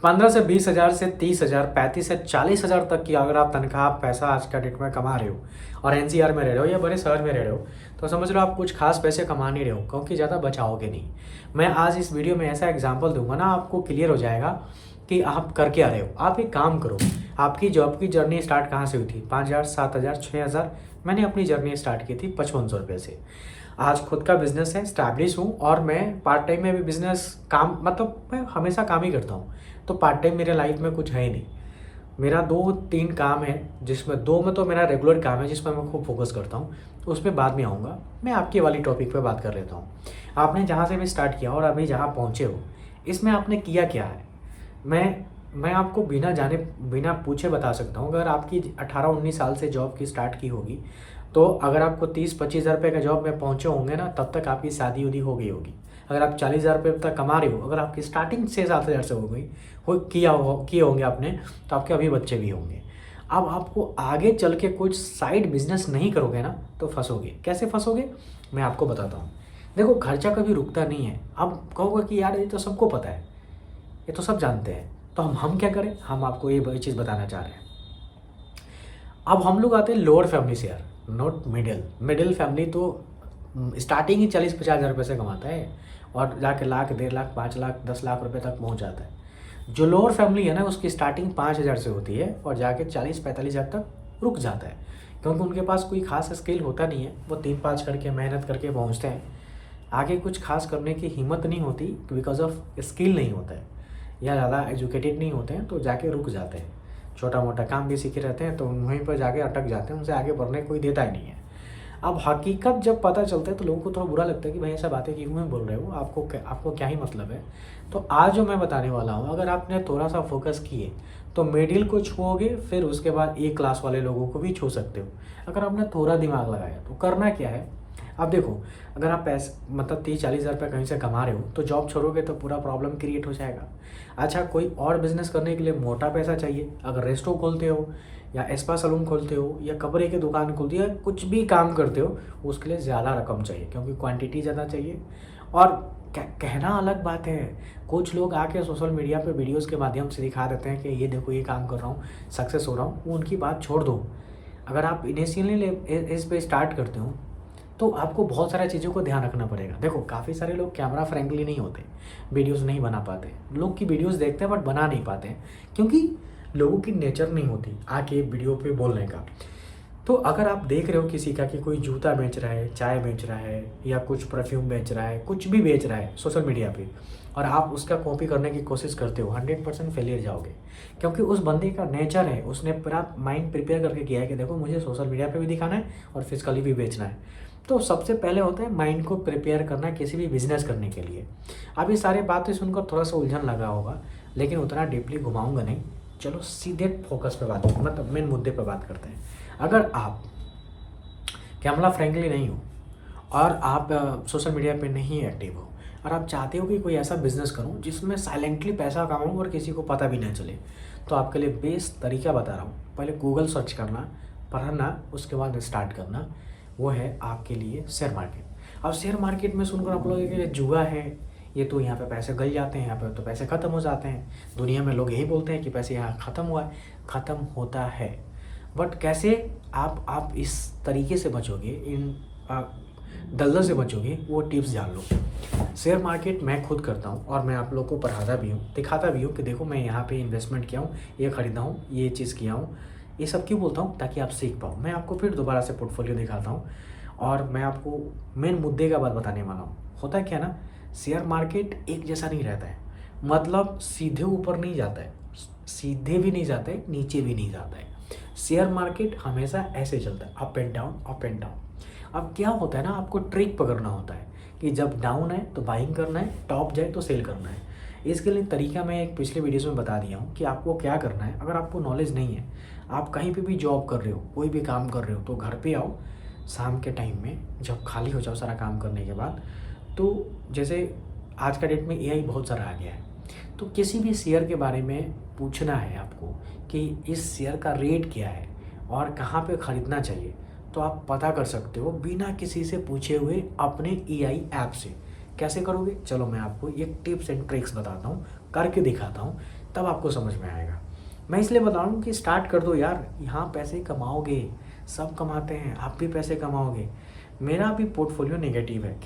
15 से 20 हज़ार से 30 हज़ार, 35 से 40 हज़ार तक की अगर आप तनख्वाह पैसा आज का डेट में कमा रहे हो और एनसीआर में रह रहे हो या बड़े शहर में रह रहे हो, तो समझ लो आप कुछ खास पैसे कमा नहीं रहे हो, क्योंकि ज़्यादा बचाओगे नहीं। मैं आज इस वीडियो में ऐसा एग्जाम्पल दूंगा ना, आपको क्लियर हो जाएगा कि आप कर क्या रहे हो। आप एक काम करो, आपकी जॉब की जर्नी स्टार्ट कहाँ से हुई थी? 5 हज़ार, 7 हज़ार, 6 हज़ार। मैंने अपनी जर्नी स्टार्ट की थी 5500 रुपये से। आज खुद का बिजनेस है, स्टैब्लिश हूँ, और मैं पार्ट टाइम में भी बिजनेस काम, मतलब मैं हमेशा काम ही करता हूँ। तो पार्ट टाइम मेरे लाइफ में कुछ है ही नहीं। मेरा 2-3 काम है, जिसमें 2 में तो मेरा रेगुलर काम है जिसमें मैं खूब फोकस करता हूँ, तो उस पर बाद में आऊँगा। मैं आपकी वाली टॉपिक पे बात कर लेता हूँ। आपने जहाँ से भी स्टार्ट किया और अभी जहाँ पहुँचे हो, इसमें आपने किया क्या है? मैं आपको बिना जाने बिना पूछे बता सकता हूँ। अगर आपकी 18-19 साल से जॉब की स्टार्ट की होगी, तो अगर आपको 30-25 हज़ार रुपये का जॉब में पहुँचे होंगे ना, तब तक आपकी शादी उदी हो गई होगी। अगर आप 40 हज़ार रुपये तक कमा रहे हो, अगर आपकी स्टार्टिंग 6-7 हज़ार से हो गई किए होंगे आपने, तो आपके अभी बच्चे भी होंगे। अब आपको आगे चल के कुछ साइड बिजनेस नहीं करोगे ना, तो फंसोगे। कैसे फंसोगे, मैं आपको बताता हूँ। देखो, खर्चा कभी रुकता नहीं है। अब कहोगे कि यार ये तो सबको पता है, ये तो सब जानते हैं, तो हम क्या करें? हम आपको ये चीज़ बताना चाह रहे हैं। अब हम लोग आते हैं लोअर फैमिली से यार, नॉट मिडिल। मिडिल फैमिली तो स्टार्टिंग ही 40-50 हज़ार रुपये से कमाता है और जाके लाख, 1.5 लाख, 5 लाख, 10 लाख रुपये तक पहुंच जाता है। जो लोअर फैमिली है ना, उसकी स्टार्टिंग 5 हज़ार से होती है और जाके 40-45 हज़ार तक रुक जाता है, क्योंकि उनके पास कोई खास स्किल होता नहीं है। वो 3-5 करके मेहनत करके पहुँचते हैं। आगे कुछ खास करने की हिम्मत नहीं होती, बिकॉज ऑफ स्किल नहीं होता है या ज़्यादा एजुकेटेड नहीं होते हैं, तो जाके रुक जाते हैं। छोटा मोटा काम भी सीखे रहते हैं, तो वहीं पर जाके अटक जाते हैं। उनसे आगे बढ़ने कोई देता ही नहीं है। अब हकीकत जब पता चलता है तो लोगों को थोड़ा बुरा लगता है कि भाई ऐसा बातें क्यों में बोल रहे हो, आपको क्या ही मतलब है। तो आज जो मैं बताने वाला हूँ, अगर आपने थोड़ा सा फोकस किए तो मिडिल को छुओगे, फिर उसके बाद ए क्लास वाले लोगों को भी छू सकते हो, अगर आपने थोड़ा दिमाग लगाया तो। करना क्या है, अब देखो, अगर आप पैसे मतलब 30-40 हज़ार रुपये कहीं से कमा रहे हो, तो जॉब छोड़ोगे तो पूरा प्रॉब्लम क्रिएट हो जाएगा। अच्छा, कोई और बिजनेस करने के लिए मोटा पैसा चाहिए। अगर रेस्टोरेंट खोलते हो या स्पा सलून खोलते हो या कपड़े की दुकान खोलते हो या कुछ भी काम करते हो, उसके लिए ज़्यादा रकम चाहिए, क्योंकि क्वांटिटी ज़्यादा चाहिए। और कहना अलग बात है, कुछ लोग आके सोशल मीडिया पे वीडियोस के माध्यम से दिखा देते हैं कि ये देखो ये काम कर रहा हूँ, सक्सेस हो रहा हूँ। वो उनकी बात छोड़ दो। अगर आप इनिशियली इस पे स्टार्ट करते हो, तो आपको बहुत सारी चीज़ों को ध्यान रखना पड़ेगा। देखो, काफ़ी सारे लोग कैमरा फ्रेंकली नहीं होते, वीडियोस नहीं बना पाते। लोग की वीडियोस देखते हैं बट बना नहीं पाते हैं, क्योंकि लोगों की नेचर नहीं होती आके वीडियो पे बोलने का। तो अगर आप देख रहे हो किसी का कि कोई जूता बेच रहा है, चाय बेच रहा है, या कुछ परफ्यूम बेच रहा है, कुछ भी बेच रहा है सोशल मीडिया पे, और आप उसका कॉपी करने की कोशिश करते हो, 100% फेलियर जाओगे। क्योंकि उस बंदे का नेचर है, उसने पूरा माइंड प्रिपेयर करके किया है कि देखो मुझे सोशल मीडिया पे भी दिखाना है और फिजिकली भी बेचना है। तो सबसे पहले होता है माइंड को प्रिपेयर करना किसी भी बिजनेस करने के लिए। अब ये सारी बातें सुनकर थोड़ा सा उलझन लगा होगा, लेकिन उतना डीपली घुमाऊंगा नहीं। चलो सीधे फोकस पे बात, मतलब मेन मुद्दे पे बात करते हैं। अगर आप कैमरा फ्रेंकली नहीं हो और आप सोशल मीडिया पे नहीं एक्टिव हो, और आप चाहते हो कि कोई ऐसा बिजनेस करूं जिसमें साइलेंटली पैसा कमाऊं और किसी को पता भी ना चले, तो आपके लिए बेस्ट तरीका बता रहा हूं। पहले गूगल सर्च करना, पढ़ना, उसके बाद स्टार्ट करना। वो है आपके लिए शेयर मार्केट। अब शेयर मार्केट में सुनकर आप लोग ये जुआ है, ये तो यहाँ पे पैसे गल जाते हैं, यहाँ पे तो पैसे ख़त्म हो जाते हैं। दुनिया में लोग यही बोलते हैं कि पैसे यहाँ ख़त्म हुआ है। ख़त्म होता है, बट कैसे आप इस तरीके से बचोगे, इन दलदल से बचोगे, वो टिप्स जान लो। शेयर मार्केट मैं खुद करता हूँ और मैं आप लोग को पढ़ाता भी हूँ, दिखाता भी हूँ कि देखो मैं यहाँ पे इन्वेस्टमेंट किया हूँ, ये ख़रीदा हूँ, ये चीज़ किया हूँ। ये सब क्यों बोलता हूँ? ताकि आप सीख पाओ। मैं आपको फिर दोबारा से पोर्टफोलियो दिखाता हूँ और मैं आपको मेन मुद्दे का बात बताने वाला हूँ। होता है क्या ना, शेयर मार्केट एक जैसा नहीं रहता है। मतलब सीधे ऊपर नहीं जाता है, सीधे भी नहीं जाता है, नीचे भी नहीं जाता है। शेयर मार्केट हमेशा ऐसे चलता है, up and down, up and down. अब क्या होता है ना, आपको ट्रिक पकड़ना होता है कि जब डाउन है तो बाइंग करना है, टॉप जाए तो सेल करना है। इसके लिए तरीका मैं एक पिछले वीडियोस में बता दिया हूँ कि आपको क्या करना है। अगर आपको नॉलेज नहीं है, आप कहीं पे भी जॉब कर रहे हो, कोई भी काम कर रहे हो, तो घर पे आओ शाम के टाइम में, जब खाली हो जाओ सारा काम करने के बाद। तो जैसे आज का डेट में एआई बहुत सारा आ गया है, तो किसी भी शेयर के बारे में पूछना है आपको कि इस शेयर का रेट क्या है और कहाँ पे ख़रीदना चाहिए, तो आप पता कर सकते हो बिना किसी से पूछे हुए अपने एआई ऐप से। कैसे करोगे, चलो मैं आपको ये टिप्स एंड ट्रिक्स बताता हूँ, करके दिखाता हूँ, तब आपको समझ में आएगा। मैं इसलिए बता रहा हूँ कि स्टार्ट कर दो यार, यहाँ पैसे कमाओगे, सब कमाते हैं, आप भी पैसे कमाओगे। मेरा अभी पोर्टफोलियो नेगेटिव है,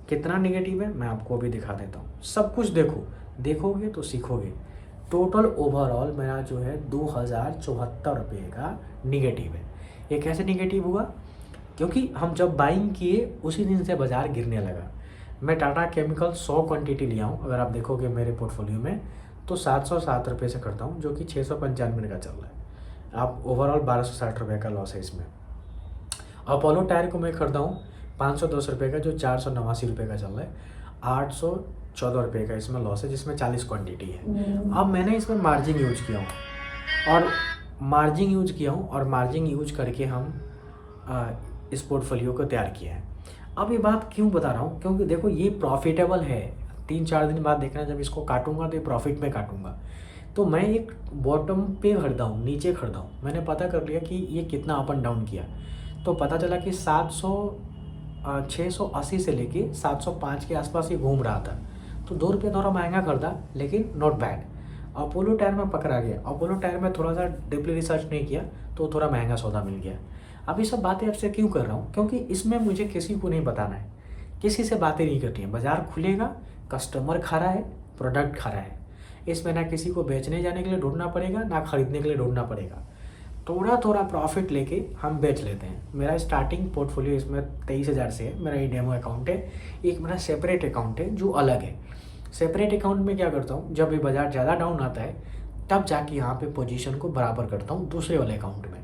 कितना नेगेटिव है मैं आपको अभी दिखा देता हूँ। सब कुछ देखोगे तो सीखोगे। टोटल ओवरऑल मेरा जो है 2074 रुपये का निगेटिव है। ये कैसे निगेटिव हुआ, क्योंकि हम जब बाइंग किए उसी दिन से बाज़ार गिरने लगा। मैं टाटा केमिकल 100 क्वांटिटी लिया हूँ, अगर आप देखोगे मेरे पोर्टफोलियो में तो 707 रुपये से करता हूँ, जो कि 695 का चल रहा है। आप ओवरऑल 1260 रुपये का लॉस है इसमें। अपोलो टायर को मैं खरीदा हूँ 510 रुपये का, जो 489 रुपये का चल रहा है। 814 रुपये का इसमें लॉस है, जिसमें 40 क्वांटिटी है। अब मैंने इसमें मार्जिन यूज किया हूँ और मार्जिन यूज करके हम इस पोर्टफोलियो को तैयार किया है। अब ये बात क्यों बता रहा हूँ, क्योंकि देखो ये प्रॉफिटेबल है। 3-4 दिन बाद देखना, जब इसको काटूंगा तो ये प्रॉफिट में काटूंगा। तो मैं एक बॉटम पे खरीदा हूँ, नीचे खरीदा हूँ। मैंने पता कर लिया कि ये कितना अप एंड डाउन किया, तो पता चला कि 680 से लेके 705 के आसपास ये घूम रहा था। तो 2 रुपये थोड़ा महंगा खरीदा, लेकिन नॉट बैड। अपोलो टायर में पकड़ा गया। अपोलो टायर में थोड़ा सा डीपली रिसर्च नहीं किया तो थोड़ा महंगा सौदा मिल गया। अब ये सब बातें आपसे क्यों कर रहा हूँ, क्योंकि इसमें मुझे किसी को नहीं बताना है, किसी से बातें नहीं करनी है। बाज़ार खुलेगा, कस्टमर खड़ा है, प्रोडक्ट खड़ा है। इसमें ना किसी को बेचने जाने के लिए ढूंढना पड़ेगा, ना खरीदने के लिए ढूंढना पड़ेगा। थोड़ा प्रॉफिट लेके हम बेच लेते हैं। मेरा स्टार्टिंग पोर्टफोलियो इसमें 23,000 से है। मेरा ये डेमो अकाउंट है। एक मेरा सेपरेट अकाउंट है जो अलग है। सेपरेट अकाउंट में क्या करता हूँ, जब ये बाज़ार ज़्यादा डाउन आता है तब जाके यहाँ पे पोजीशन को बराबर करता हूँ दूसरे वाले अकाउंट में।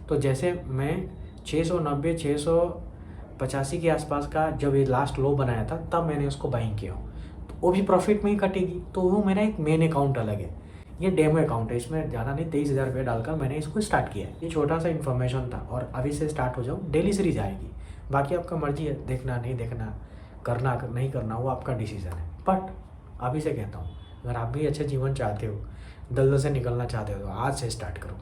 तो जैसे मैं 690 685 के आसपास का जब ये लास्ट लो बनाया था, तब मैंने उसको बाइंग किया हूँ, तो वो भी प्रॉफिट में ही कटेगी। तो वो मेरा एक मेन अकाउंट अलग है। ये डेमो अकाउंट है, इसमें ज़्यादा नहीं 23,000 रुपये डालकर मैंने इसको स्टार्ट किया है। ये छोटा सा इन्फॉर्मेशन था और अभी से स्टार्ट हो जाओ। डेली सीरीज आएगी, बाकी आपका मर्जी है, देखना नहीं देखना, करना नहीं करना, वो आपका डिसीजन है। बट अभी से कहता हूँ, अगर आप भी अच्छे जीवन चाहते हो, दलदल से निकलना चाहते हो, तो आज से स्टार्ट करो।